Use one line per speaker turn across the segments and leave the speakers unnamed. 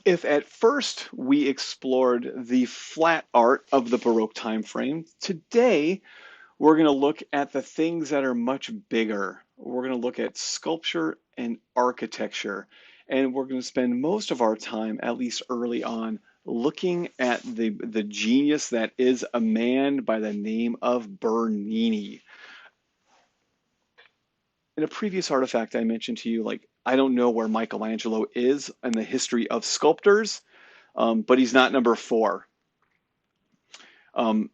If at first we explored the flat art of the Baroque time frame, today we're going to look at the things that are much bigger. We're going to look at sculpture and architecture, and we're going to spend most of our time, at least early on, looking at the genius that is a man by the name of Bernini. In a previous artifact, I mentioned to you, like, I don't know where Michelangelo is in the history of sculptors, but he's not number four. Um,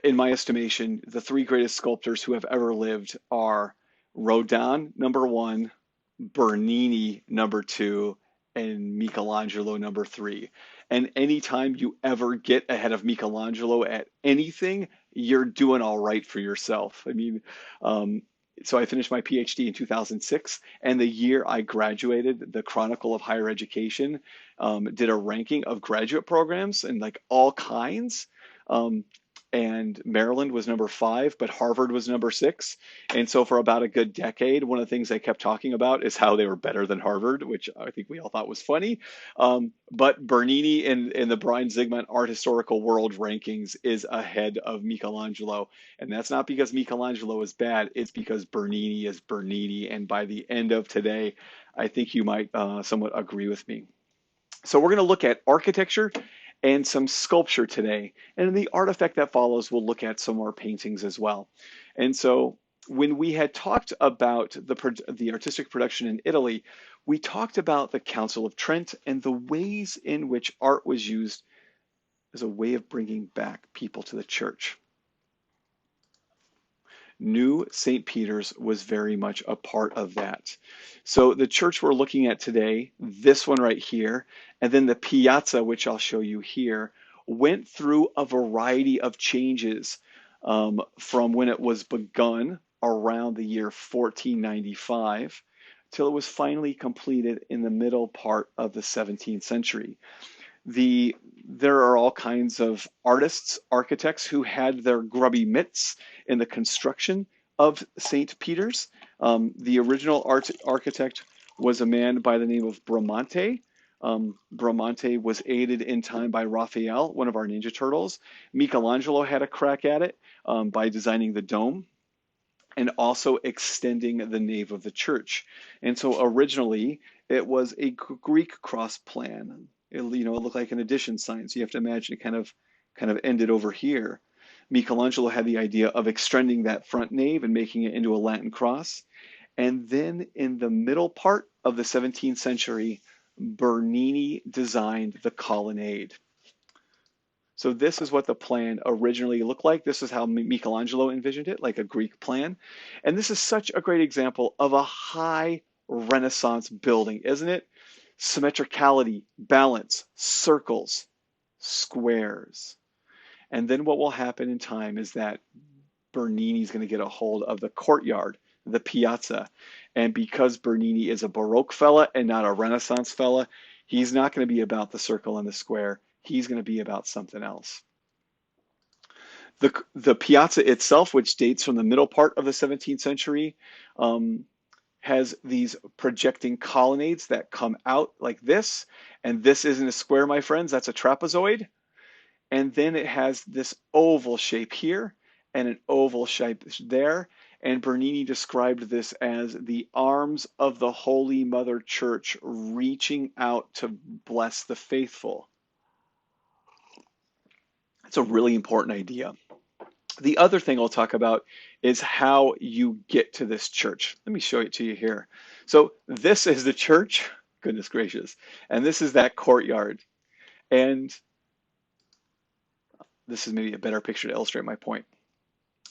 in my estimation, the three greatest sculptors who have ever lived are Rodin, number one, Bernini, number two, and Michelangelo, number three. And anytime you ever get ahead of Michelangelo at anything, you're doing all right for yourself. I mean, um, so I finished my PhD in 2006, and the year I graduated, the Chronicle of Higher Education did a ranking of graduate programs and like all kinds. Um, and Maryland was number five, but Harvard was number six. And so for about a good decade, one of the things they kept talking about is how they were better than Harvard, which I think we all thought was funny. But Bernini in the Brian Zygmunt Art Historical World Rankings is ahead of Michelangelo. And that's not because Michelangelo is bad, it's because Bernini is Bernini. And by the end of today, I think you might somewhat agree with me. So we're going to look at architecture and some sculpture today. And in the artifact that follows, we'll look at some more paintings as well. And so when we had talked about the artistic production in Italy, we talked about the Council of Trent and the ways in which art was used as a way of bringing back people to the church. New St. Peter's was very much a part of that. So the church we're looking at today, this one right here, and then the piazza, which I'll show you here, went through a variety of changes from when it was begun around the year 1495 till it was finally completed in the middle part of the 17th century. There are all kinds of artists, architects who had their grubby mitts in the construction of St. Peter's. The original architect was a man by the name of Bramante. Bramante was aided in time by Raphael, one of our Ninja Turtles. Michelangelo had a crack at it by designing the dome and also extending the nave of the church. And so originally it was a Greek cross plan. It looked like an addition sign. So you have to imagine it kind of ended over here. Michelangelo had the idea of extending that front nave and making it into a Latin cross. And then in the middle part of the 17th century, Bernini designed the colonnade. So this is what the plan originally looked like. This is how Michelangelo envisioned it, like a Greek plan. And this is such a great example of a high Renaissance building, isn't it? Symmetricality, balance, circles, squares. And then what will happen in time is that Bernini is going to get a hold of the courtyard, the piazza. And because Bernini is a Baroque fella and not a Renaissance fella, he's not going to be about the circle and the square. He's going to be about something else. The piazza itself, which dates from the middle part of the 17th century, has these projecting colonnades that come out like this. And this isn't a square, my friends, that's a trapezoid. And then it has this oval shape here and an oval shape there. And Bernini described this as the arms of the Holy Mother Church reaching out to bless the faithful. It's a really important idea. The other thing I'll talk about is how you get to this church. Let me show it to you here. So this is the church, goodness gracious, and this is that courtyard. And this is maybe a better picture to illustrate my point.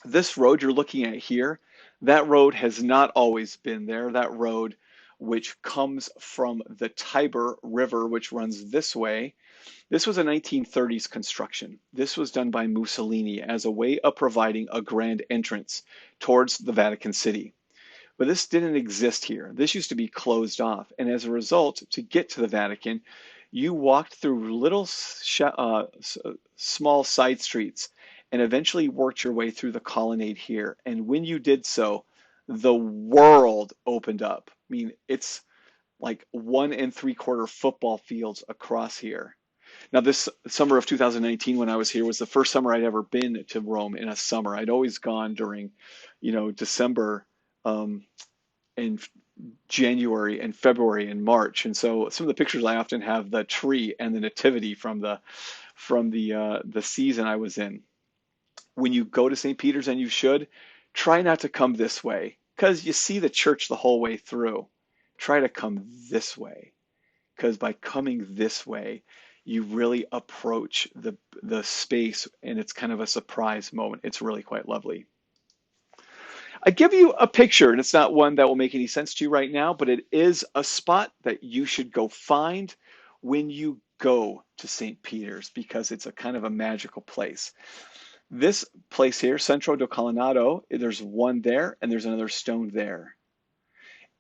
This road you're looking at here, that road has not always been there. That road, which comes from the Tiber River, which runs this way, this was a 1930s construction. This was done by Mussolini as a way of providing a grand entrance towards the Vatican City. But this didn't exist here. This used to be closed off. And as a result, to get to the Vatican, you walked through little small side streets and eventually worked your way through the colonnade here. And when you did so, the world opened up. I mean, it's like 1 3/4 football fields across here. Now, this summer of 2019, when I was here, was the first summer I'd ever been to Rome in a summer. I'd always gone during, December, and January and February and March. And so some of the pictures I often have the tree and the nativity from the season I was in. When you go to St. Peter's, and you should, try not to come this way because you see the church the whole way through. Try to come this way, because by coming this way, you really approach the space, and it's kind of a surprise moment. It's really quite lovely. I give you a picture, and it's not one that will make any sense to you right now, but it is a spot that you should go find when you go to St. Peter's, because it's a kind of a magical place. This place here, Centro do Colonnado, there's one there and there's another stone there.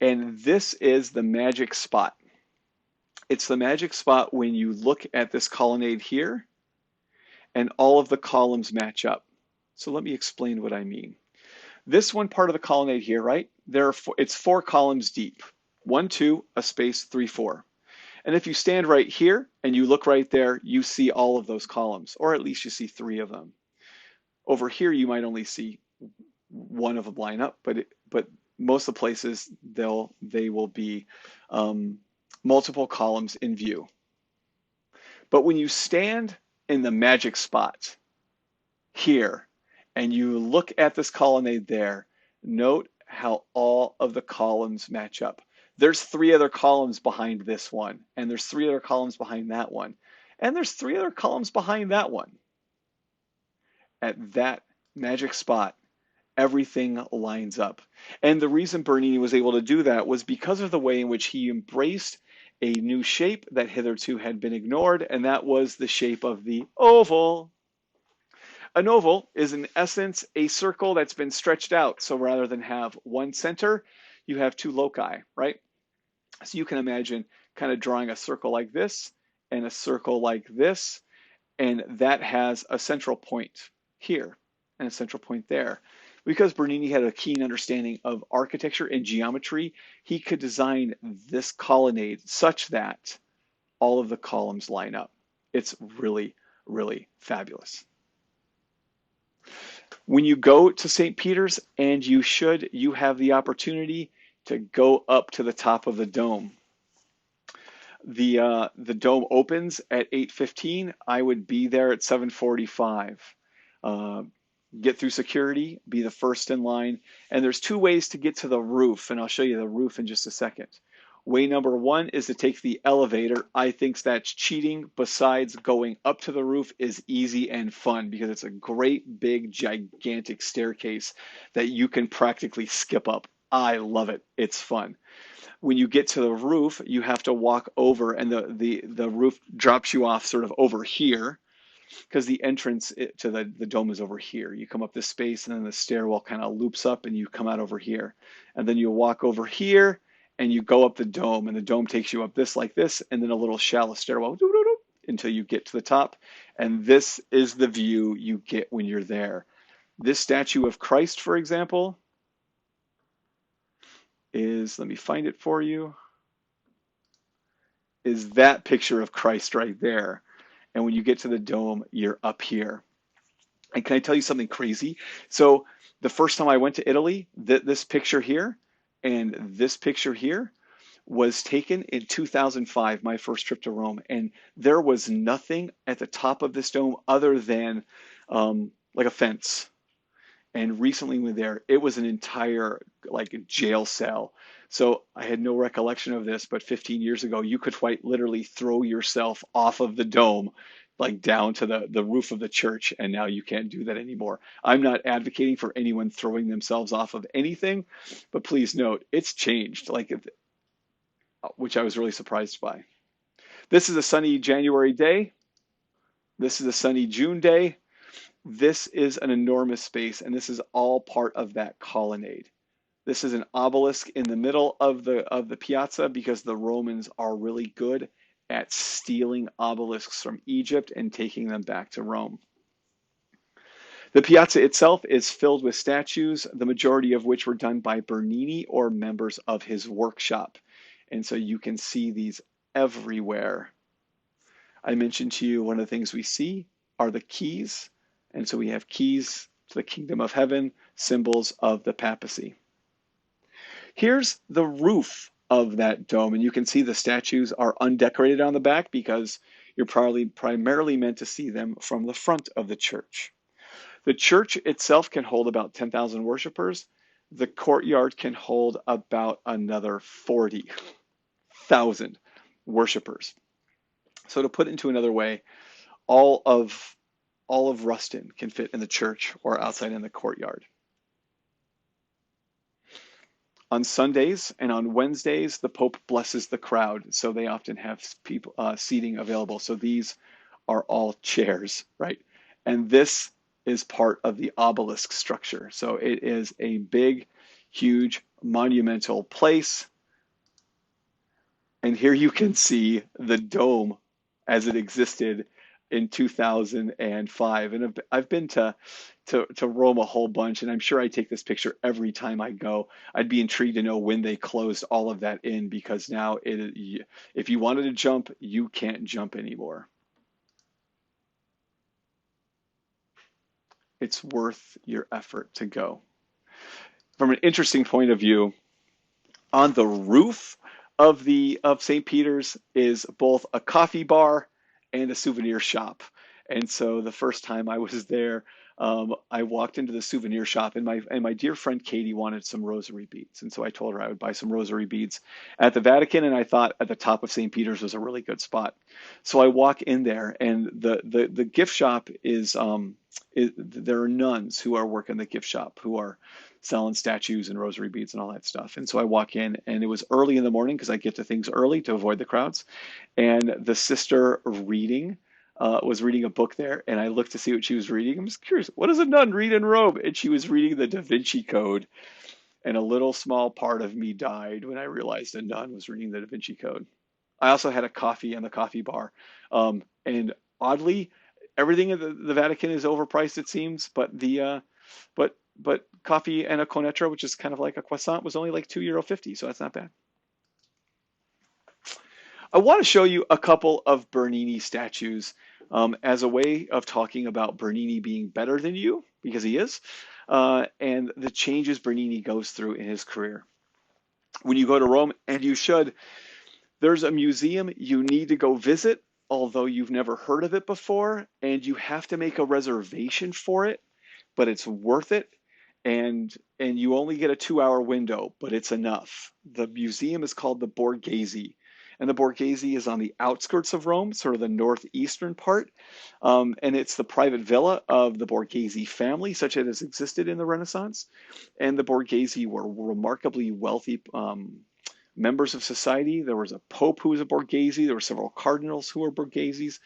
And this is the magic spot. It's the magic spot when you look at this colonnade here and all of the columns match up. So let me explain what I mean. This one part of the colonnade here, right? It's 4 columns deep. 1, 2, a space, 3, 4. And if you stand right here and you look right there, you see all of those columns, or at least you see 3 of them. Over here, you might only see 1 of them line up, but most of the places they will be multiple columns in view. But when you stand in the magic spot here and you look at this colonnade there, note how all of the columns match up. There's 3 other columns behind this one, and there's 3 other columns behind that one, and there's 3 other columns behind that one. At that magic spot, everything lines up. And the reason Bernini was able to do that was because of the way in which he embraced a new shape that hitherto had been ignored, and that was the shape of the oval. An oval is in essence a circle that's been stretched out. So rather than have one center, you have 2 loci, right? So you can imagine kind of drawing a circle like this and a circle like this, and that has a central point here and a central point there. Because Bernini had a keen understanding of architecture and geometry, he could design this colonnade such that all of the columns line up. It's really, really fabulous. When you go to St. Peter's, and you have the opportunity to go up to the top of the dome. The dome opens at 8:15. I would be there at 7:45. Get through security, be the first in line. And there's 2 ways to get to the roof, and I'll show you the roof in just a second. Way number 1 is to take the elevator. I think that's cheating. Besides, going up to the roof is easy and fun because it's a great, big, gigantic staircase that you can practically skip up. I love it. It's fun. When you get to the roof, you have to walk over, and the roof drops you off sort of over here, because the entrance to the dome is over here. You come up this space, and then the stairwell kind of loops up, and you come out over here. And then you walk over here, and you go up the dome, and the dome takes you up this like this, and then a little shallow stairwell until you get to the top. And this is the view you get when you're there. This statue of Christ, for example, let me find it for you, is that picture of Christ right there. And when you get to the dome, you're up here. And can I tell you something crazy? So the first time I went to Italy, this picture here and this picture here was taken in 2005, my first trip to Rome. And there was nothing at the top of this dome other than like a fence. And recently when there, it was an entire like jail cell. So I had no recollection of this, but 15 years ago, you could quite literally throw yourself off of the dome, like down to the roof of the church, and now you can't do that anymore. I'm not advocating for anyone throwing themselves off of anything, but please note, it's changed, which I was really surprised by. This is a sunny January day. This is a sunny June day. This is an enormous space, and this is all part of that colonnade. This is an obelisk in the middle of the piazza because the Romans are really good at stealing obelisks from Egypt and taking them back to Rome. The piazza itself is filled with statues, the majority of which were done by Bernini or members of his workshop. And so you can see these everywhere. I mentioned to you one of the things we see are the keys. And so we have keys to the kingdom of heaven, symbols of the papacy. Here's the roof of that dome, and you can see the statues are undecorated on the back because you're probably primarily meant to see them from the front of the church. The church itself can hold about 10,000 worshipers. The courtyard can hold about another 40,000 worshipers. So to put it into another way, all of Ruston can fit in the church or outside in the courtyard. On Sundays and on Wednesdays, the Pope blesses the crowd, so they often have people seating available. So these are all chairs, right? And this is part of the obelisk structure. So it is a big, huge, monumental place. And here you can see the dome as it existed in 2005. And I've been to Rome a whole bunch, and I'm sure I take this picture every time I go. I'd be intrigued to know when they closed all of that in, because now if you wanted to jump, you can't jump anymore. It's worth your effort to go. From an interesting point of view, on the roof of St. Peter's is both a coffee bar and a souvenir shop. And so the first time I was there, I walked into the souvenir shop, and my dear friend Katie wanted some rosary beads. And so I told her I would buy some rosary beads at the Vatican, and I thought at the top of St. Peter's was a really good spot. So I walk in there, and the gift shop there are nuns who are working the gift shop who are selling statues and rosary beads and all that stuff. And so I walk in, and it was early in the morning because I get to things early to avoid the crowds. And the sister was reading a book there, and I looked to see what she was reading. I'm just curious, what does a nun read in Rome? And she was reading the Da Vinci Code, and a little small part of me died when I realized a nun was reading the Da Vinci Code. I also had a coffee in the coffee bar, and oddly, everything in the Vatican is overpriced, it seems, but but coffee and a conetra, which is kind of like a croissant, was only like €2.50, so that's not bad. I want to show you a couple of Bernini statues as a way of talking about Bernini being better than you, because he is, and the changes Bernini goes through in his career. When you go to Rome, and you should, there's a museum you need to go visit, although you've never heard of it before, and you have to make a reservation for it, but it's worth it. And you only get a 2-hour window, but it's enough. The museum is called the Borghese, and the Borghese is on the outskirts of Rome, sort of the northeastern part, and it's the private villa of the Borghese family, such as existed in the Renaissance. And the Borghese were remarkably wealthy members of society. There was a pope who was a Borghese. There were several cardinals who were Borgheses.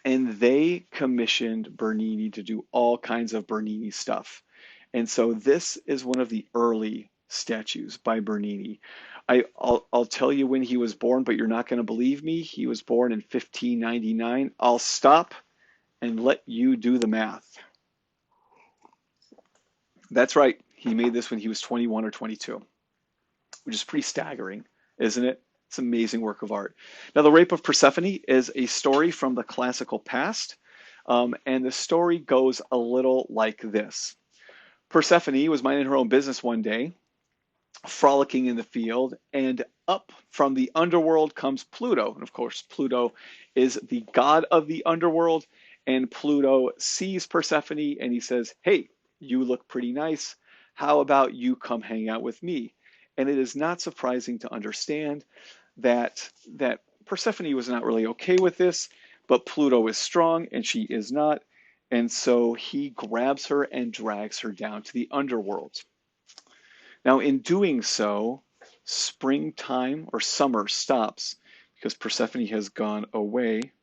And they commissioned Bernini to do all kinds of Bernini stuff. And so this is one of the early statues by Bernini. I'll tell you when he was born, but you're not going to believe me. He was born in 1599. I'll stop and let you do the math. That's right. He made this when he was 21 or 22, which is pretty staggering, isn't it? It's an amazing work of art. Now, the Rape of Persephone is a story from the classical past, and the story goes a little like this. Persephone was minding her own business one day, frolicking in the field, and up from the underworld comes Pluto. And of course, Pluto is the god of the underworld, and Pluto sees Persephone and he says, "Hey, you look pretty nice. How about you come hang out with me?" And it is not surprising to understand that Persephone was not really okay with this, but Pluto is strong and she is not. And so he grabs her and drags her down to the underworld. Now, in doing so, springtime or summer stops because Persephone has gone away.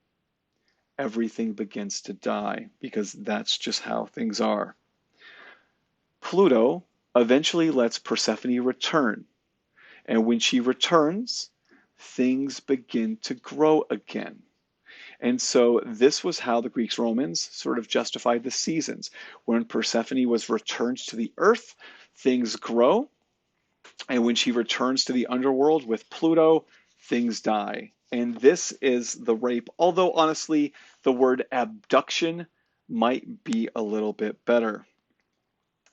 Everything begins to die because that's just how things are. Pluto eventually lets Persephone return. And when she returns, things begin to grow again. And so this was how the Greeks Romans sort of justified the seasons. When Persephone was returned to the earth, things grow, And when she returns to the underworld with Pluto, things die. And this is the rape, although honestly, the word abduction might be a little bit better.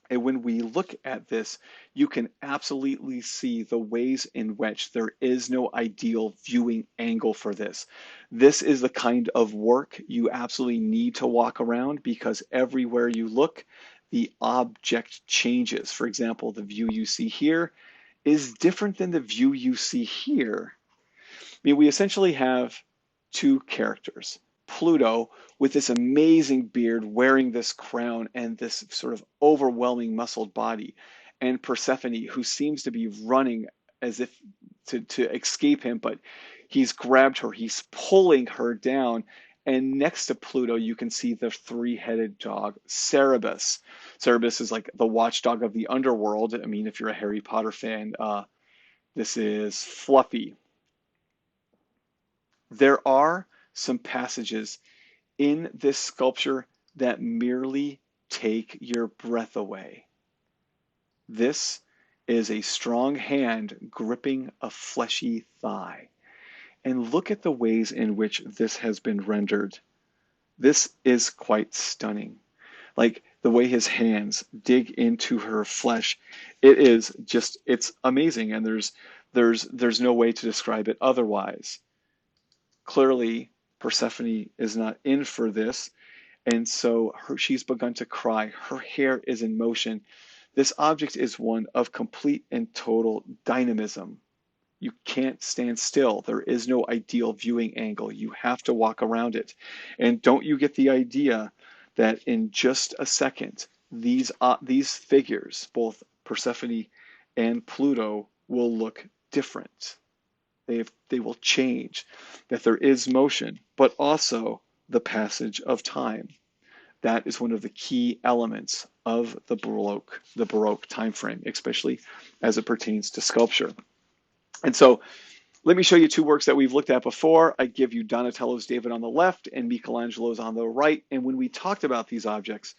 And when we look at this, you can absolutely see the ways in which there is no ideal viewing angle for this. This is the kind of work you absolutely need to walk around because everywhere you look, the object changes. For example, the view you see here is different than the view you see here. I mean, we essentially have two characters. Pluto, with this amazing beard, wearing this crown and this sort of overwhelming muscled body, and Persephone, who seems to be running as if to escape him, but he's grabbed her, he's pulling her down. And next to Pluto, you can see the three-headed dog, Cerberus. Cerberus is like the watchdog of the underworld. I mean, if you're a Harry Potter fan, this is Fluffy. There are some passages in this sculpture that merely take your breath away. This is a strong hand gripping a fleshy thigh. And look at the ways in which this has been rendered. This is quite stunning. Like the way his hands dig into her flesh, it is just, it's amazing. And there's no way to describe it otherwise. Clearly, Persephone is not in for this, and so she's begun to cry. Her hair is in motion. This object is one of complete and total dynamism. You can't stand still. There is no ideal viewing angle. You have to walk around it. And don't you get the idea that in just a second, these figures, both Persephone and Pluto, will look different. They will change, that there is motion, but also the passage of time. That is one of the key elements of the Baroque time frame, especially as it pertains to sculpture. And so let me show you two works that we've looked at before. I give you Donatello's David on the left and Michelangelo's on the right. And when we talked about these objects,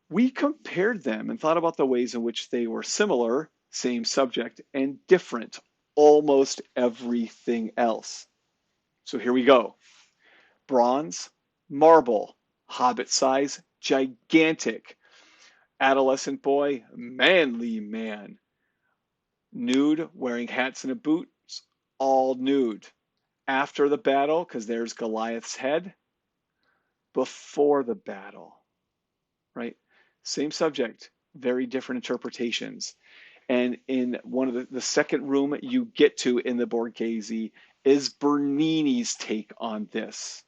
we compared them and thought about the ways in which they were similar, same subject, and different, almost everything else. So here we go. Bronze, marble, hobbit size, gigantic. Adolescent boy, manly man. Nude, wearing hats and a boots, all nude. After the battle, because there's Goliath's head. Before the battle, right? Same subject, very different interpretations. And in one of the second room you get to in the Borghese is Bernini's take on this.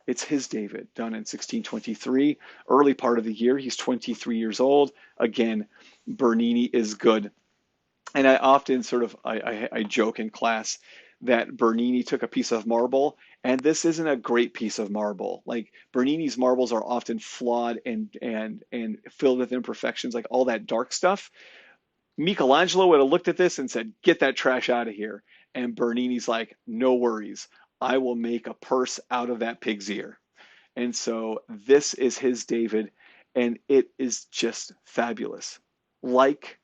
It's his David, done in 1623, early part of the year. He's 23 years old. Again, Bernini is good. And I often sort of, I joke in class that Bernini took a piece of marble, and this isn't a great piece of marble. Like Bernini's marbles are often flawed and filled with imperfections, like all that dark stuff. Michelangelo would have looked at this and said, "Get that trash out of here." And Bernini's like, "No worries. I will make a purse out of that pig's ear." And so this is his David, and it is just fabulous. Like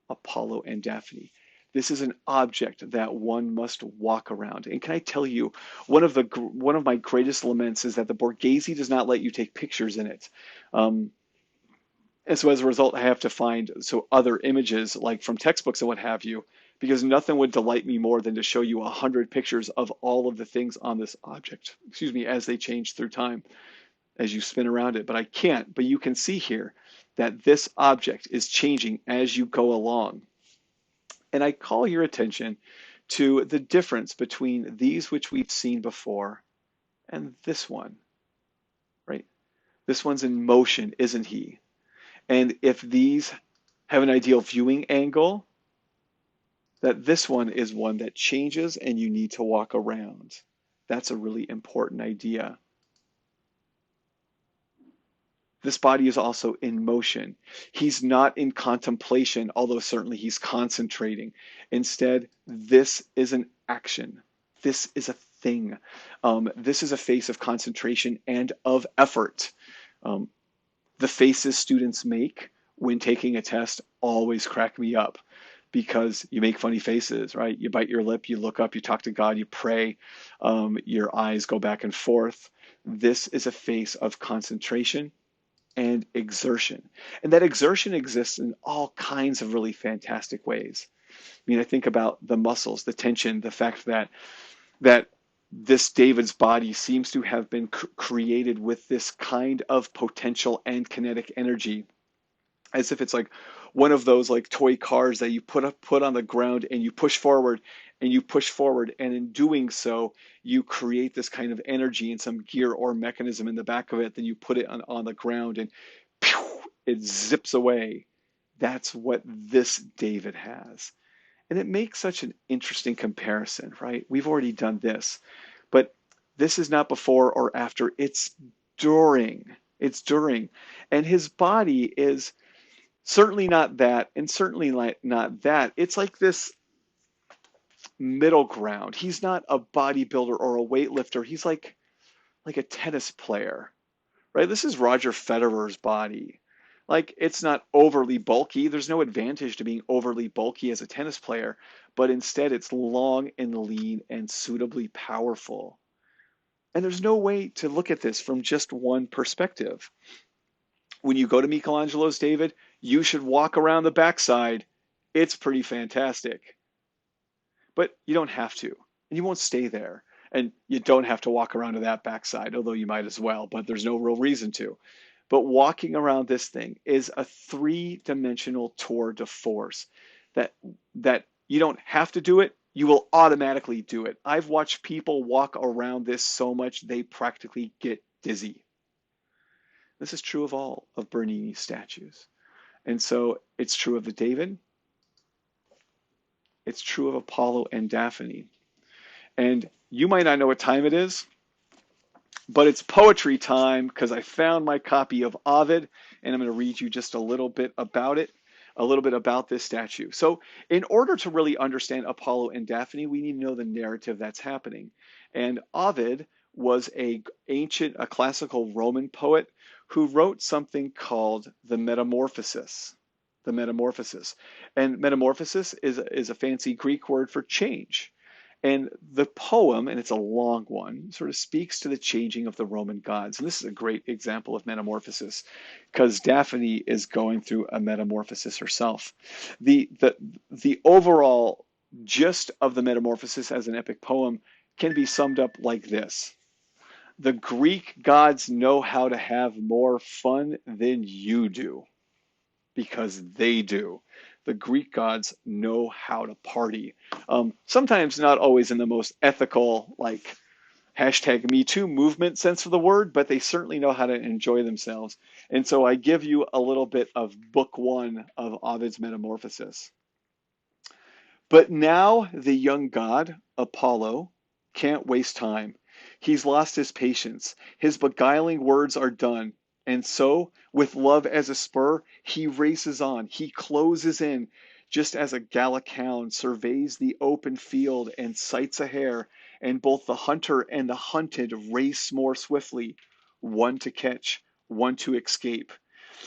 Apollo and Daphne. This is an object that one must walk around. And can I tell you, one of my greatest laments is that the Borghese does not let you take pictures in it. And so as a result, I have to find other images like from textbooks and what have you, because nothing would delight me more than to show you 100 pictures of all of the things on this object, as they change through time as you spin around it. But I can't. But you can see here that this object is changing as you go along. And I call your attention to the difference between these which we've seen before and this one, right? This one's in motion, isn't he? And if these have an ideal viewing angle, that this one is one that changes and you need to walk around. That's a really important idea. This body is also in motion. He's not in contemplation, although certainly he's concentrating. Instead, this is an action. This is a thing. This is a face of concentration and of effort. The faces students make when taking a test always crack me up. because you make funny faces, right? You bite your lip, you look up, you talk to God, you pray, your eyes go back and forth. This is a face of concentration and exertion. And that exertion exists in all kinds of really fantastic ways. I mean, I think about the muscles, the tension, the fact that this David's body seems to have been created with this kind of potential and kinetic energy, as if it's like one of those like toy cars that you put on the ground and you push forward and you push forward, and in doing so you create this kind of energy in some gear or mechanism in the back of it. Then you put it on the ground and pew, it zips away. That's what this David has. And it makes such an interesting comparison, right? We've already done this, but this is not before or after, it's during. It's during. And his body is certainly not that, and certainly not that. It's like this middle ground. He's not a bodybuilder or a weightlifter. He's like a tennis player, right? This is Roger Federer's body. Like, it's not overly bulky. There's no advantage to being overly bulky as a tennis player, but instead it's long and lean and suitably powerful. And there's no way to look at this from just one perspective. When you go to Michelangelo's David, you should walk around the backside. It's pretty fantastic. But you don't have to, and you won't stay there. And you don't have to walk around to that backside, although you might as well, but there's no real reason to. But walking around this thing is a three-dimensional tour de force that you don't have to do it, you will automatically do it. I've watched people walk around this so much they practically get dizzy. This is true of all of Bernini's statues. And so it's true of the David, it's true of Apollo and Daphne. And you might not know what time it is, but it's poetry time because I found my copy of Ovid, and I'm going to read you just a little bit about it, a little bit about this statue. So in order to really understand Apollo and Daphne, we need to know the narrative that's happening. And Ovid was a classical Roman poet who wrote something called the Metamorphosis. The Metamorphosis. And metamorphosis is a fancy Greek word for change. And the poem, and it's a long one, sort of speaks to the changing of the Roman gods. And this is a great example of metamorphosis because Daphne is going through a metamorphosis herself. The overall gist of the Metamorphosis as an epic poem can be summed up like this. The Greek gods know how to have more fun than you do because they do. The Greek gods know how to party. Sometimes not always in the most ethical, like hashtag Me Too movement sense of the word, but they certainly know how to enjoy themselves. And so I give you a little bit of book one of Ovid's Metamorphosis. But now the young god, Apollo, can't waste time. He's lost his patience. His beguiling words are done. And so, with love as a spur, he races on. He closes in, just as a Gallic hound surveys the open field and sights a hare, and both the hunter and the hunted race more swiftly, one to catch, one to escape.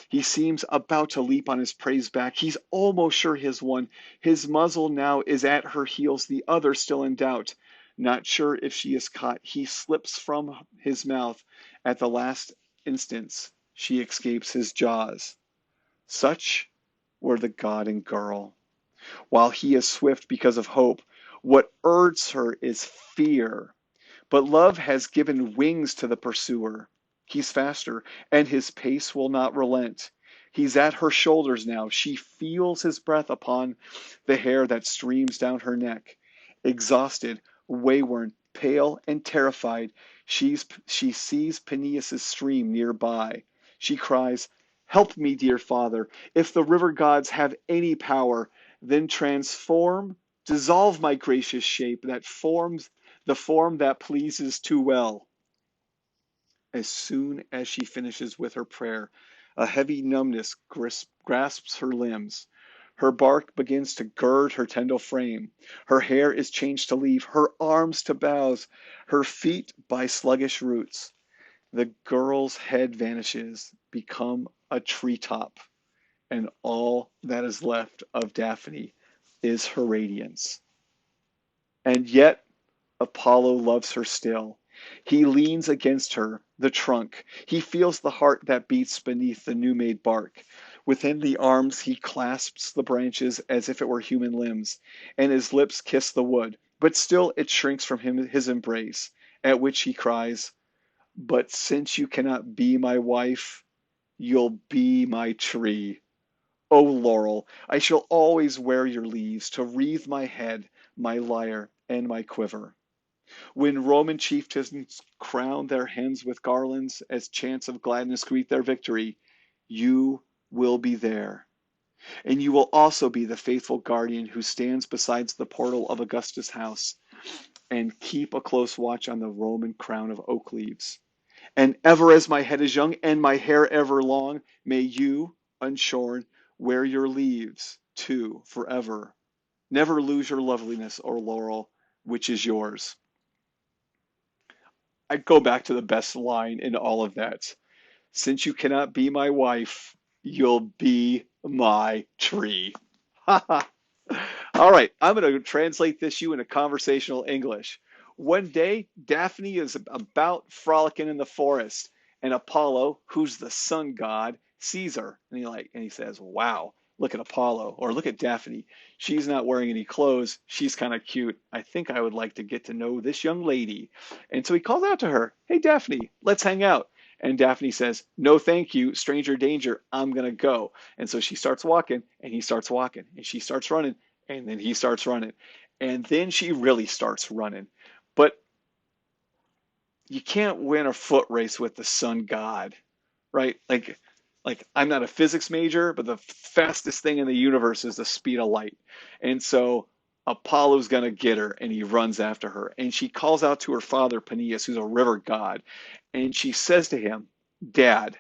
He seems about to leap on his prey's back. He's almost sure he has won. His muzzle now is at her heels, the other still in doubt. Not sure if she is caught, he slips from his mouth. At the last instance, she escapes his jaws. Such were the god and girl. While he is swift because of hope, what urges her is fear. But love has given wings to the pursuer. He's faster, and his pace will not relent. He's at her shoulders now. She feels his breath upon the hair that streams down her neck. Exhausted, wayward, pale, and terrified, she sees Peneus' stream nearby. She cries, "Help me, dear father. If the river gods have any power, then dissolve my gracious shape that forms the form that pleases too well." As soon as she finishes with her prayer, a heavy numbness grasps her limbs. Her bark begins to gird her tender frame. Her hair is changed to leaf, her arms to boughs, her feet by sluggish roots. The girl's head vanishes, become a treetop, and all that is left of Daphne is her radiance. And yet Apollo loves her still. He leans against her, the trunk. He feels the heart that beats beneath the new-made bark. Within the arms he clasps the branches as if it were human limbs, and his lips kiss the wood. But still it shrinks from his embrace, at which he cries, "But since you cannot be my wife, you'll be my tree. O laurel, I shall always wear your leaves to wreathe my head, my lyre, and my quiver." When Roman chieftains crown their heads with garlands as chants of gladness greet their victory, you will be there. And you will also be the faithful guardian who stands beside the portal of Augustus' house and keep a close watch on the Roman crown of oak leaves. And ever as my head is young and my hair ever long, may you, unshorn, wear your leaves too forever. Never lose your loveliness, O laurel, which is yours. I go back to the best line in all of that. Since you cannot be my wife, you'll be my tree. All right, I'm going to translate this you into conversational English. One day, Daphne is about frolicking in the forest, and Apollo, who's the sun god, sees her, and he says, "Wow, look at Apollo, or look at Daphne. She's not wearing any clothes. She's kind of cute. I think I would like to get to know this young lady." And so he calls out to her, "Hey, Daphne, let's hang out." And Daphne says, "No, thank you, stranger danger. I'm gonna go." And so she starts walking, and he starts walking, and she starts running, and then he starts running, and then she really starts running. But you can't win a foot race with the sun god, right? Like I'm not a physics major, but the fastest thing in the universe is the speed of light. And so Apollo's gonna get her, and he runs after her, and she calls out to her father Peneus, who's a river god, and she says to him, "Dad,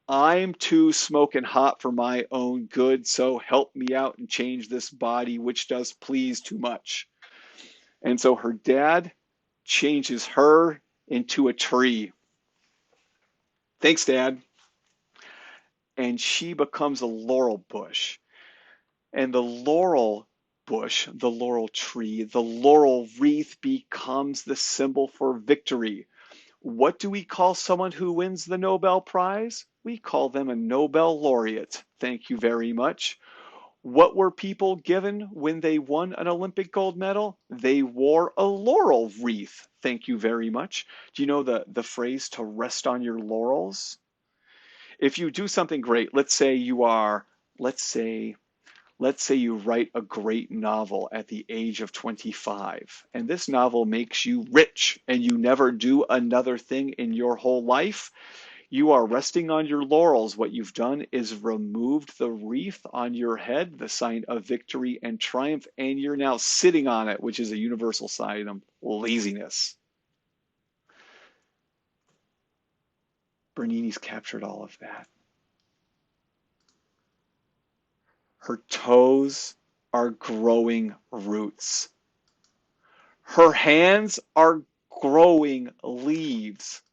I'm too smoking hot for my own good, so help me out and change this body, which does please too much." And so her dad changes her into a tree. "Thanks, Dad." And she becomes a laurel bush. And the laurel bush, the laurel tree, the laurel wreath becomes the symbol for victory. What do we call someone who wins the Nobel Prize? We call them a Nobel laureate. Thank you very much. What were people given when they won an Olympic gold medal? They wore a laurel wreath. Thank you very much. Do you know the phrase to rest on your laurels? If you do something great, let's say, let's say you write a great novel at the age of 25, and this novel makes you rich and you never do another thing in your whole life. You are resting on your laurels. What you've done is removed the wreath on your head, the sign of victory and triumph, and you're now sitting on it, which is a universal sign of laziness. Bernini's captured all of that. Her toes are growing roots. Her hands are growing leaves.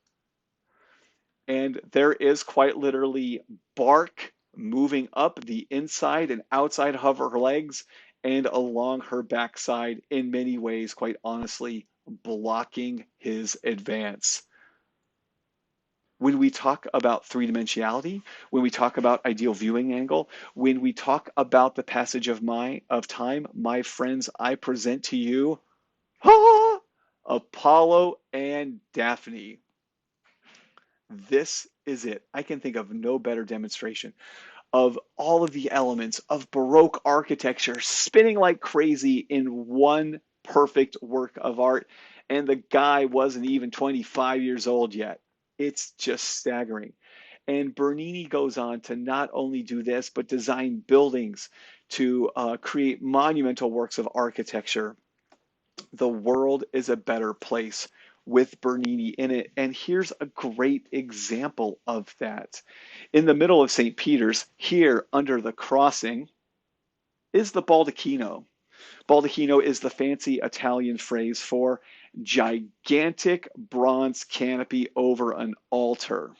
And there is quite literally bark moving up the inside and outside of her legs and along her backside, in many ways, quite honestly, blocking his advance. When we talk about three-dimensionality, when we talk about ideal viewing angle, when we talk about the passage of time, my friends, I present to you Apollo and Daphne. This is it. I can think of no better demonstration of all of the elements of Baroque architecture spinning like crazy in one perfect work of art. And the guy wasn't even 25 years old yet. It's just staggering. And Bernini goes on to not only do this, but design buildings to create monumental works of architecture. The world is a better place with Bernini in it. And here's a great example of that. In the middle of St. Peter's, here under the crossing, is the baldacchino. Baldacchino is the fancy Italian phrase for gigantic bronze canopy over an altar.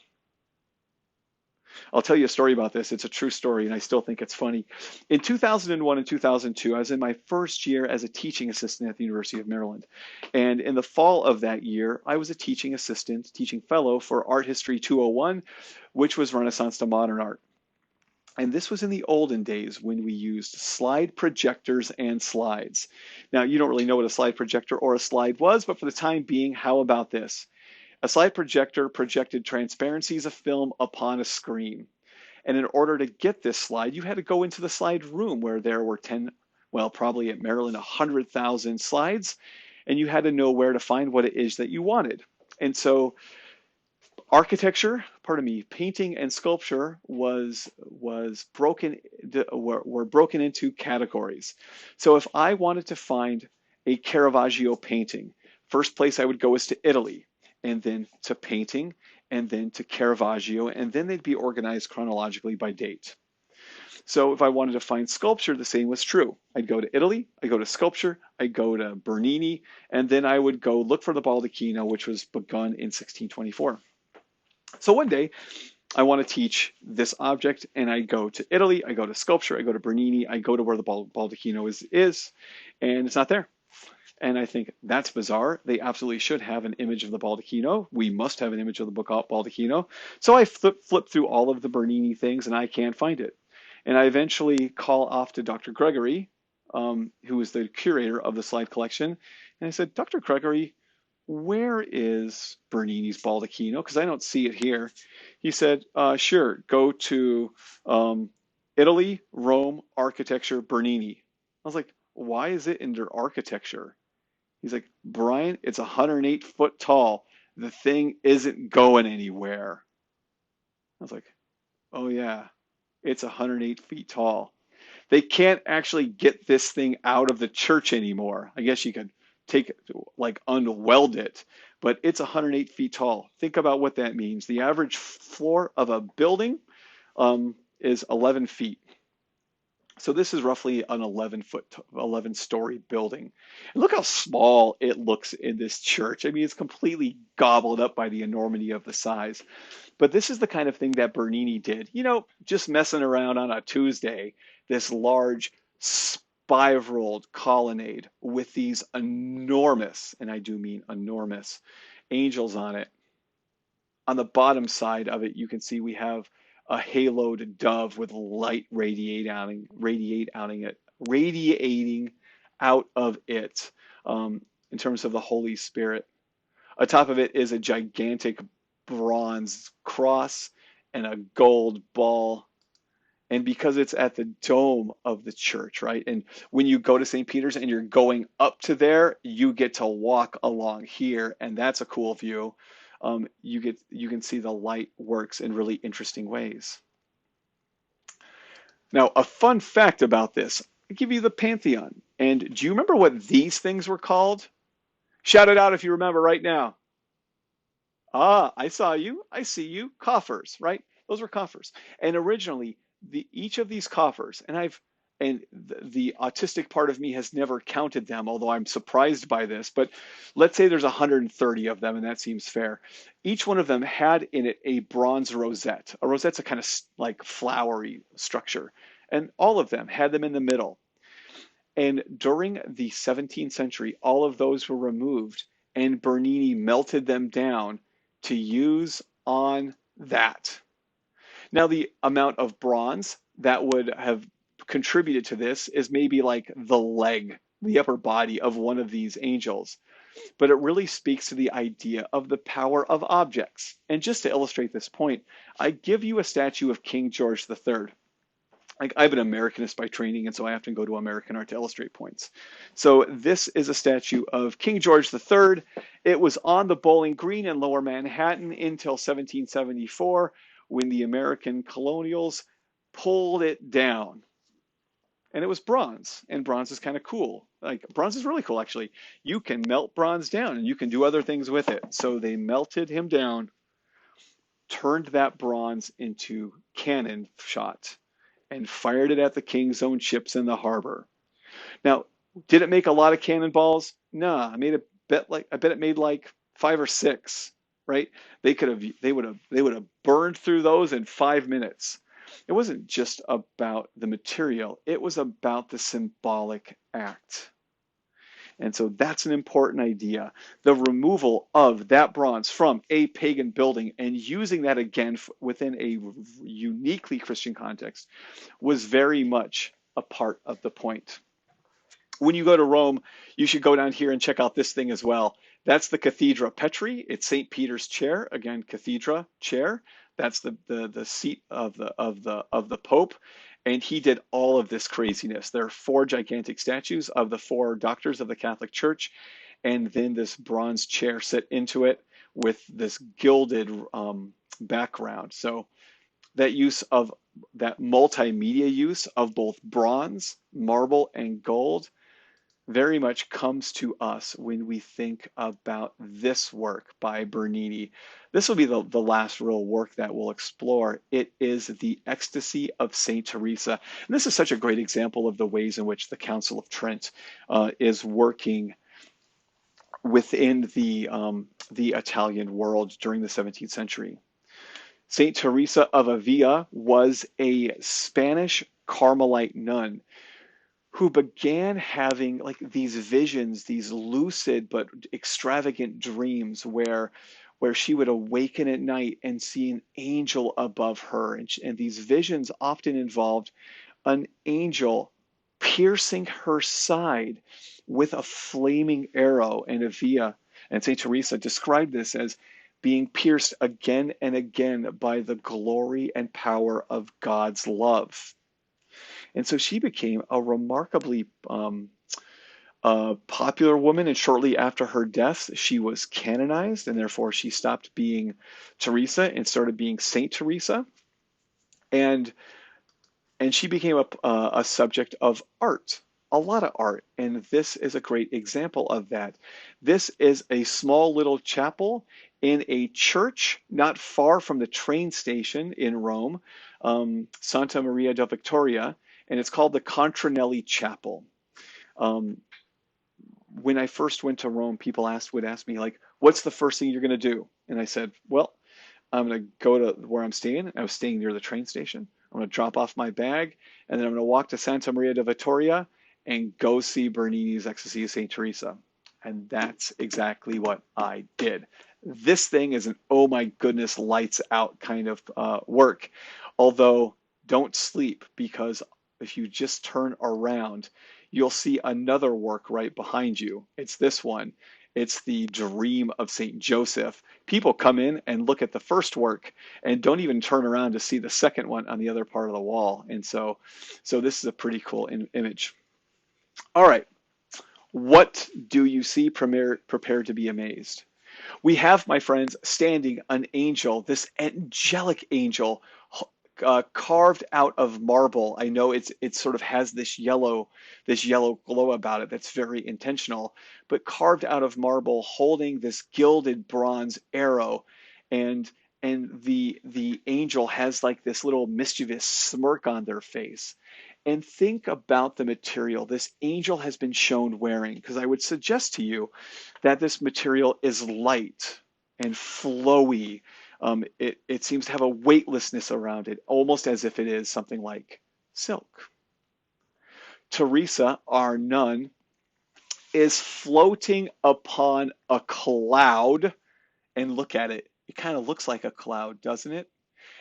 I'll tell you a story about this. It's a true story, and I still think it's funny. In 2001 and 2002, I was in my first year as a teaching assistant at the University of Maryland. And in the fall of that year, I was a teaching assistant, teaching fellow for Art History 201, which was Renaissance to Modern Art. And this was in the olden days when we used slide projectors and slides. Now, you don't really know what a slide projector or a slide was, but for the time being, how about this? A slide projector projected transparencies of film upon a screen. And in order to get this slide, you had to go into the slide room where there were 10, well, probably at Maryland, 100,000 slides, and you had to know where to find what it is that you wanted. And so painting and sculpture were broken into categories. So if I wanted to find a Caravaggio painting, first place I would go is to Italy, and then to painting, and then to Caravaggio, and then they'd be organized chronologically by date. So if I wanted to find sculpture, the same was true. I'd go to Italy, I'd go to sculpture, I'd go to Bernini, and then I would go look for the Baldacchino, which was begun in 1624. So one day, I want to teach this object, and I go to Italy, I go to sculpture, I go to Bernini, I go to where the Baldacchino is, and it's not there. And I think that's bizarre. They absolutely should have an image of the Baldacchino. We must have an image of the Baldacchino. So I flip through all of the Bernini things, and I can't find it. And I eventually call off to Dr. Gregory, who is the curator of the slide collection. And I said, Dr. Gregory, where is Bernini's Baldacchino? Because I don't see it here. He said, sure, go to Italy, Rome, architecture, Bernini. I was like, why is it under architecture? He's like, Brian, it's 108 foot tall. The thing isn't going anywhere. I was like, oh yeah, it's 108 feet tall. They can't actually get this thing out of the church anymore. I guess you could take it, like unweld it, but it's 108 feet tall. Think about what that means. The average floor of a building is 11 feet. So this is roughly an 11-story building. And look how small it looks in this church. I mean, it's completely gobbled up by the enormity of the size. But this is the kind of thing that Bernini did. You know, just messing around on a Tuesday, this large spiraled colonnade with these enormous, and I do mean enormous, angels on it. On the bottom side of it, you can see we have a haloed dove with light radiating out of it in terms of the Holy Spirit. Atop of it is a gigantic bronze cross and a gold ball. And because it's at the dome of the church, right? And when you go to St. Peter's and you're going up to there, you get to walk along here, and that's a cool view. You can see the light works in really interesting ways. Now, a fun fact about this, I'll give you the Pantheon. And do you remember what these things were called? Shout it out if you remember right now. Ah, I saw you. I see you. Coffers, right? Those were coffers. And originally, each of these coffers, and the autistic part of me has never counted them, although I'm surprised by this, but let's say there's 130 of them, and that seems fair. Each one of them had in it a bronze rosette. A rosette's a kind of like flowery structure, and all of them had them in the middle. And during the 17th century, all of those were removed, and Bernini melted them down to use on that. Now, the amount of bronze that would have contributed to this is maybe like the leg, the upper body of one of these angels. But it really speaks to the idea of the power of objects. And just to illustrate this point, I give you a statue of King George III. I'm an Americanist by training, and so I have to go to American art to illustrate points. So this is a statue of King George III. It was on the Bowling Green in Lower Manhattan until 1774, when the American colonials pulled it down. And it was bronze, and bronze is kind of cool. Like, bronze is really cool, actually. You can melt bronze down, and you can do other things with it. So they melted him down, turned that bronze into cannon shot, and fired it at the king's own ships in the harbor. Now, did it make a lot of cannonballs? Nah, I bet it made like 5 or 6. right? They would have burned through those in 5 minutes. It wasn't just about the material, it was about the symbolic act. And so that's an important idea. The removal of that bronze from a pagan building and using that again within a uniquely Christian context was very much a part of the point. When you go to Rome, you should go down here and check out this thing as well. That's the Cathedra Petri. It's St. Peter's chair. Again, Cathedra chair. That's the seat of the Pope. And he did all of this craziness. There are four gigantic statues of the four doctors of the Catholic Church, and then this bronze chair set into it with this gilded background. So that multimedia use of both bronze, marble, and gold very much comes to us when we think about this work by Bernini. This will be the last real work that we'll explore. It is the Ecstasy of Saint Teresa. And this is such a great example of the ways in which the Council of Trent is working within the Italian world during the 17th century. Saint Teresa of Avila was a Spanish Carmelite nun who began having like these visions, these lucid but extravagant dreams where she would awaken at night and see an angel above her. And these visions often involved an angel piercing her side with a flaming arrow. And Avila and St. Teresa described this as being pierced again and again by the glory and power of God's love. And so she became a remarkably popular woman, and shortly after her death, she was canonized, and therefore she stopped being Teresa and started being Saint Teresa. And she became a subject of art, a lot of art, and this is a great example of that. This is a small little chapel in a church not far from the train station in Rome, Santa Maria del Victoria, and it's called the Contranelli Chapel. When I first went to Rome, people would ask me, like, what's the first thing you're going to do? And I said, well, I'm going to go to where I'm staying. I was staying near the train station. I'm going to drop off my bag, and then I'm going to walk to Santa Maria del Vittoria and go see Bernini's Ecstasy of St. Teresa. And that's exactly what I did. This thing is an, oh my goodness, lights out kind of work. Although, don't sleep, because if you just turn around, you'll see another work right behind you. It's this one. It's the Dream of St. Joseph. People come in and look at the first work and don't even turn around to see the second one on the other part of the wall. And so this is a pretty cool image. All right. What do you see? Prepare to be amazed. We have, my friends, standing an angel, this angelic angel, carved out of marble. I know it sort of has this yellow glow about it that's very intentional, but carved out of marble, holding this gilded bronze arrow, and the angel has like this little mischievous smirk on their face. And think about the material this angel has been shown wearing, because I would suggest to you that this material is light and flowy. It seems to have a weightlessness around it, almost as if it is something like silk. Teresa, our nun, is floating upon a cloud, and look at it. It kind of looks like a cloud, doesn't it?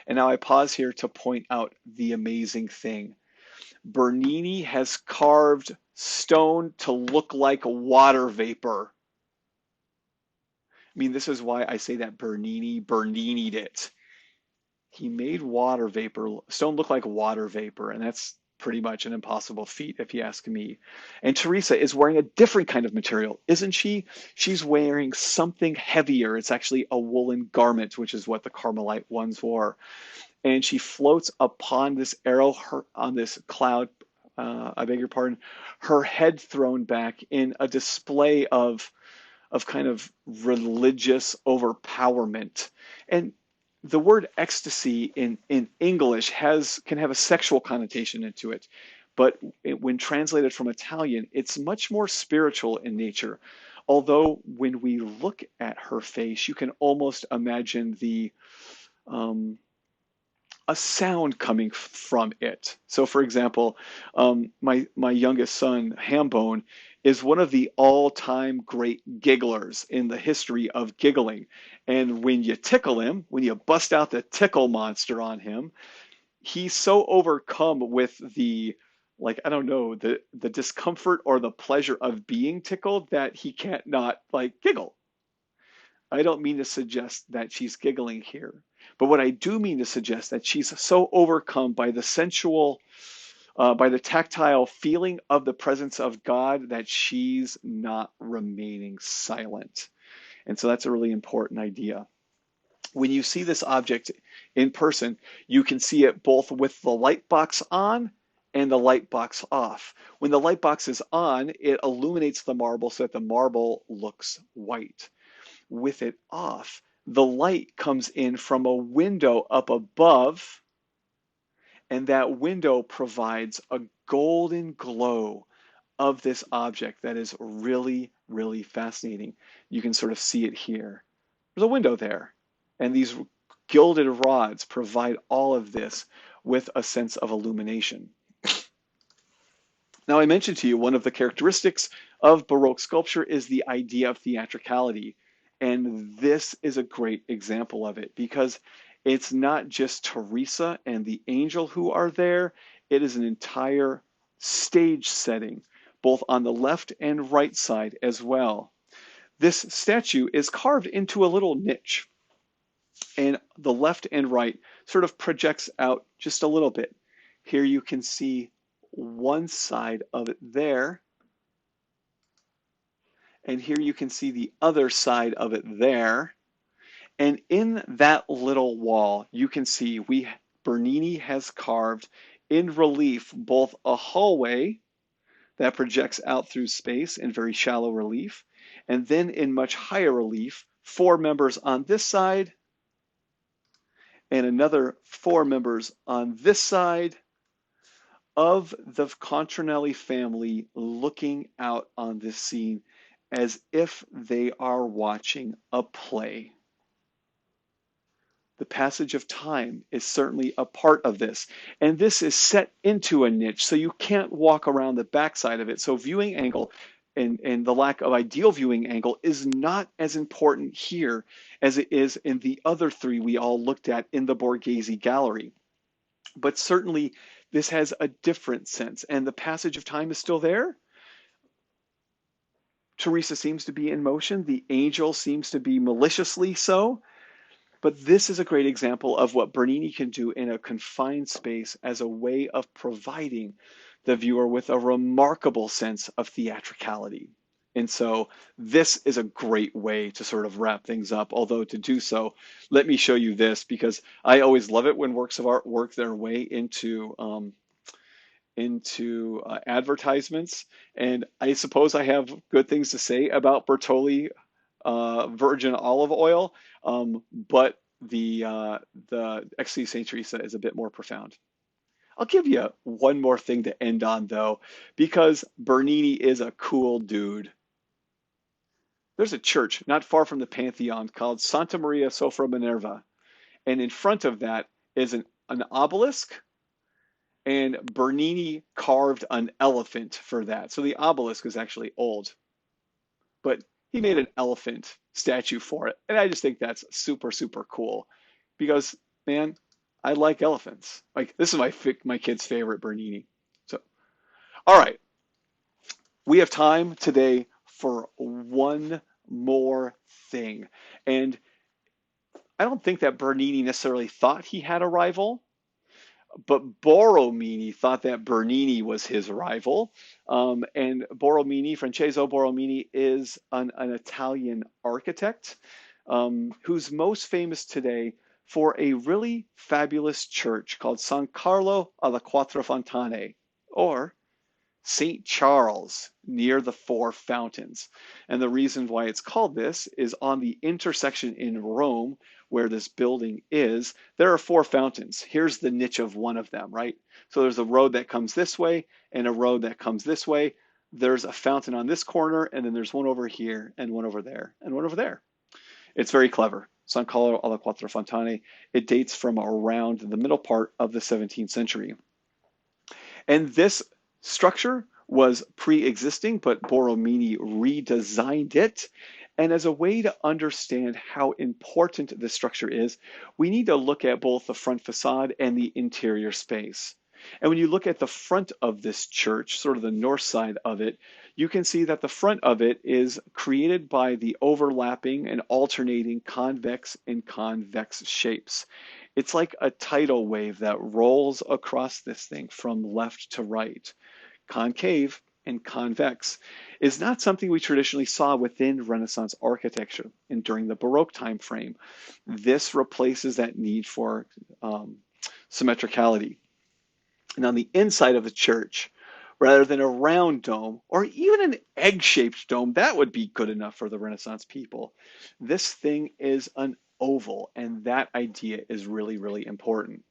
And now I pause here to point out the amazing thing. Bernini has carved stone to look like water vapor. I mean, this is why I say that Bernini'd it. He made water vapor, stone look like water vapor, and that's pretty much an impossible feat if you ask me. And Teresa is wearing a different kind of material, isn't she? She's wearing something heavier. It's actually a woolen garment, which is what the Carmelite ones wore. And she floats upon this arrow on this cloud, I beg your pardon, her head thrown back in a display of kind of religious overpowerment. And the word ecstasy in English can have a sexual connotation into it, but when translated from Italian, it's much more spiritual in nature. Although when we look at her face, you can almost imagine um, a sound coming from it. So, for example, my youngest son, Hambone, is one of the all-time great gigglers in the history of giggling. And when you tickle him, when you bust out the tickle monster on him, he's so overcome with the, like, I don't know, the discomfort or the pleasure of being tickled that he can't not like giggle. I don't mean to suggest that she's giggling here, but what I do mean to suggest that she's so overcome by the sensual, by the tactile feeling of the presence of God that she's not remaining silent. And so that's a really important idea. When you see this object in person, you can see it both with the light box on and the light box off. When the light box is on, it illuminates the marble so that the marble looks white. With it off, the light comes in from a window up above, and that window provides a golden glow of this object that is really, really fascinating. You can sort of see it here. There's a window there, and these gilded rods provide all of this with a sense of illumination. Now, I mentioned to you one of the characteristics of Baroque sculpture is the idea of theatricality. And this is a great example of it because it's not just Teresa and the angel who are there, it is an entire stage setting, both on the left and right side as well. This statue is carved into a little niche, and the left and right sort of projects out just a little bit. Here you can see one side of it there, and here you can see the other side of it there. And in that little wall, you can see Bernini has carved in relief both a hallway that projects out through space in very shallow relief, and then in much higher relief, 4 members on this side and another 4 members on this side of the Contronelli family looking out on this scene as if they are watching a play. The passage of time is certainly a part of this. And this is set into a niche, so you can't walk around the backside of it. So viewing angle and the lack of ideal viewing angle is not as important here as it is in the other 3 we all looked at in the Borghese Gallery. But certainly this has a different sense. And the passage of time is still there. Teresa seems to be in motion. The angel seems to be maliciously so. But this is a great example of what Bernini can do in a confined space as a way of providing the viewer with a remarkable sense of theatricality. And so this is a great way to sort of wrap things up. Although to do so, let me show you this because I always love it when works of art work their way into advertisements. And I suppose I have good things to say about Bertolli virgin olive oil, but the Ecstasy Saint Teresa is a bit more profound. I'll give you one more thing to end on though, because Bernini is a cool dude. There's a church not far from the Pantheon called Santa Maria Sopra Minerva, and in front of that is an obelisk, and Bernini carved an elephant for that. So the obelisk is actually old, but he made an elephant statue for it. And I just think that's super, super cool because, man, I like elephants. Like, this is my kid's favorite Bernini. So, all right. We have time today for one more thing. And I don't think that Bernini necessarily thought he had a rival, but Borromini thought that Bernini was his rival. And Borromini, Francesco Borromini, is an Italian architect who's most famous today for a really fabulous church called San Carlo alla Quattro Fontane, or St. Charles near the Four Fountains. And the reason why it's called this is on the intersection in Rome where this building is, there are 4 fountains. Here's the niche of one of them, right? So there's a road that comes this way and a road that comes this way. there's a fountain on this corner, and then there's one over here, and one over there, and one over there. It's very clever. San Carlo alla Quattro Fontane. It dates from around the middle part of the 17th century. And this structure was pre-existing, but Borromini redesigned it. And as a way to understand how important this structure is, we need to look at both the front facade and the interior space. And when you look at the front of this church, sort of the north side of it, you can see that the front of it is created by the overlapping and alternating convex and convex shapes. It's like a tidal wave that rolls across this thing from left to right. Concave and convex is not something we traditionally saw within Renaissance architecture and during the Baroque time frame. This replaces that need for symmetricality. And on the inside of the church, rather than a round dome or even an egg-shaped dome, that would be good enough for the Renaissance people. This thing is an oval, and that idea is really, really important.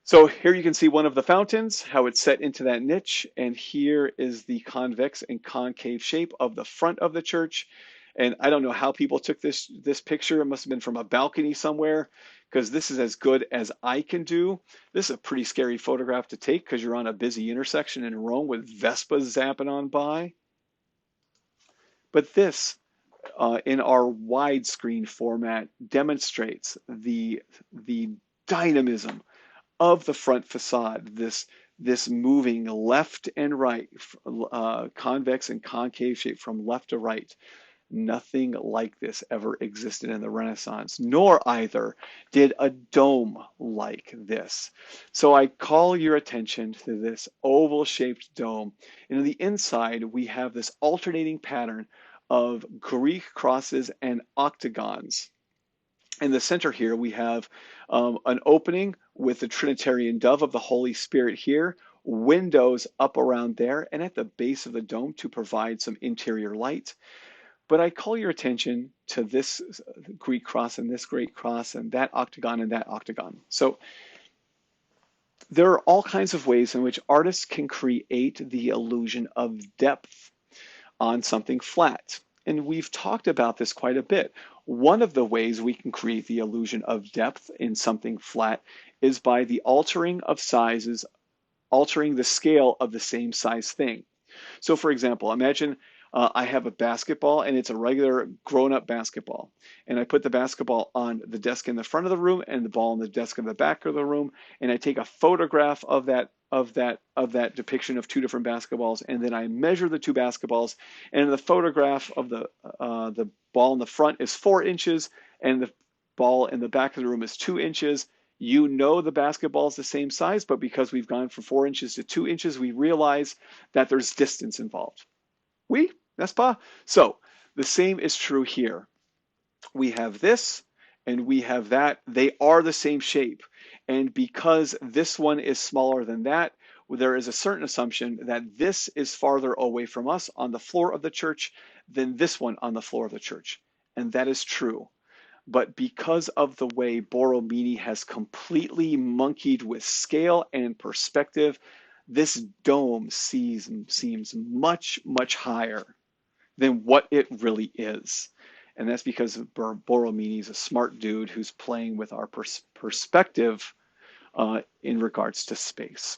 So here you can see one of the fountains, how it's set into that niche, and here is the convex and concave shape of the front of the church. And I don't know how people took this picture. It must have been from a balcony somewhere, because this is as good as I can do. This is a pretty scary photograph to take because you're on a busy intersection in Rome with Vespas zapping on by. But this, in our widescreen format, demonstrates the dynamism of the front facade, this moving left and right, convex and concave shape from left to right. Nothing like this ever existed in the Renaissance, nor either did a dome like this. So I call your attention to this oval-shaped dome. And on the inside, we have this alternating pattern of Greek crosses and octagons. In the center here, we have an opening with the Trinitarian dove of the Holy Spirit here, windows up around there, and at the base of the dome to provide some interior light. But I call your attention to this Greek cross and this great cross and that octagon and that octagon. So there are all kinds of ways in which artists can create the illusion of depth on something flat. And we've talked about this quite a bit. One of the ways we can create the illusion of depth in something flat is by the altering of sizes, altering the scale of the same size thing. So for example, imagine I have a basketball and it's a regular grown-up basketball. And I put the basketball on the desk in the front of the room and the ball on the desk in the back of the room. And I take a photograph of that depiction of two different basketballs. And then I measure the two basketballs. And the photograph of the ball in the front is 4 inches and the ball in the back of the room is 2 inches. You know the basketball is the same size, but because we've gone from 4 inches to 2 inches, we realize that there's distance involved. Oui, n'est-ce pas? So the same is true here. We have this and we have that. They are the same shape. And because this one is smaller than that, there is a certain assumption that this is farther away from us on the floor of the church than this one on the floor of the church. And that is true. But because of the way Borromini has completely monkeyed with scale and perspective, this dome seems much, much higher than what it really is. And that's because Borromini is a smart dude who's playing with our perspective in regards to space.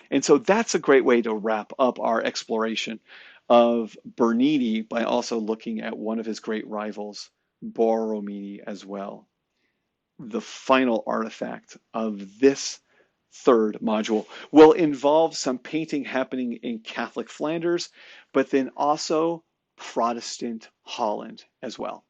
And so that's a great way to wrap up our exploration of Bernini by also looking at one of his great rivals, Borromini, as well. The final artifact of this third module will involve some painting happening in Catholic Flanders, but then also Protestant Holland as well.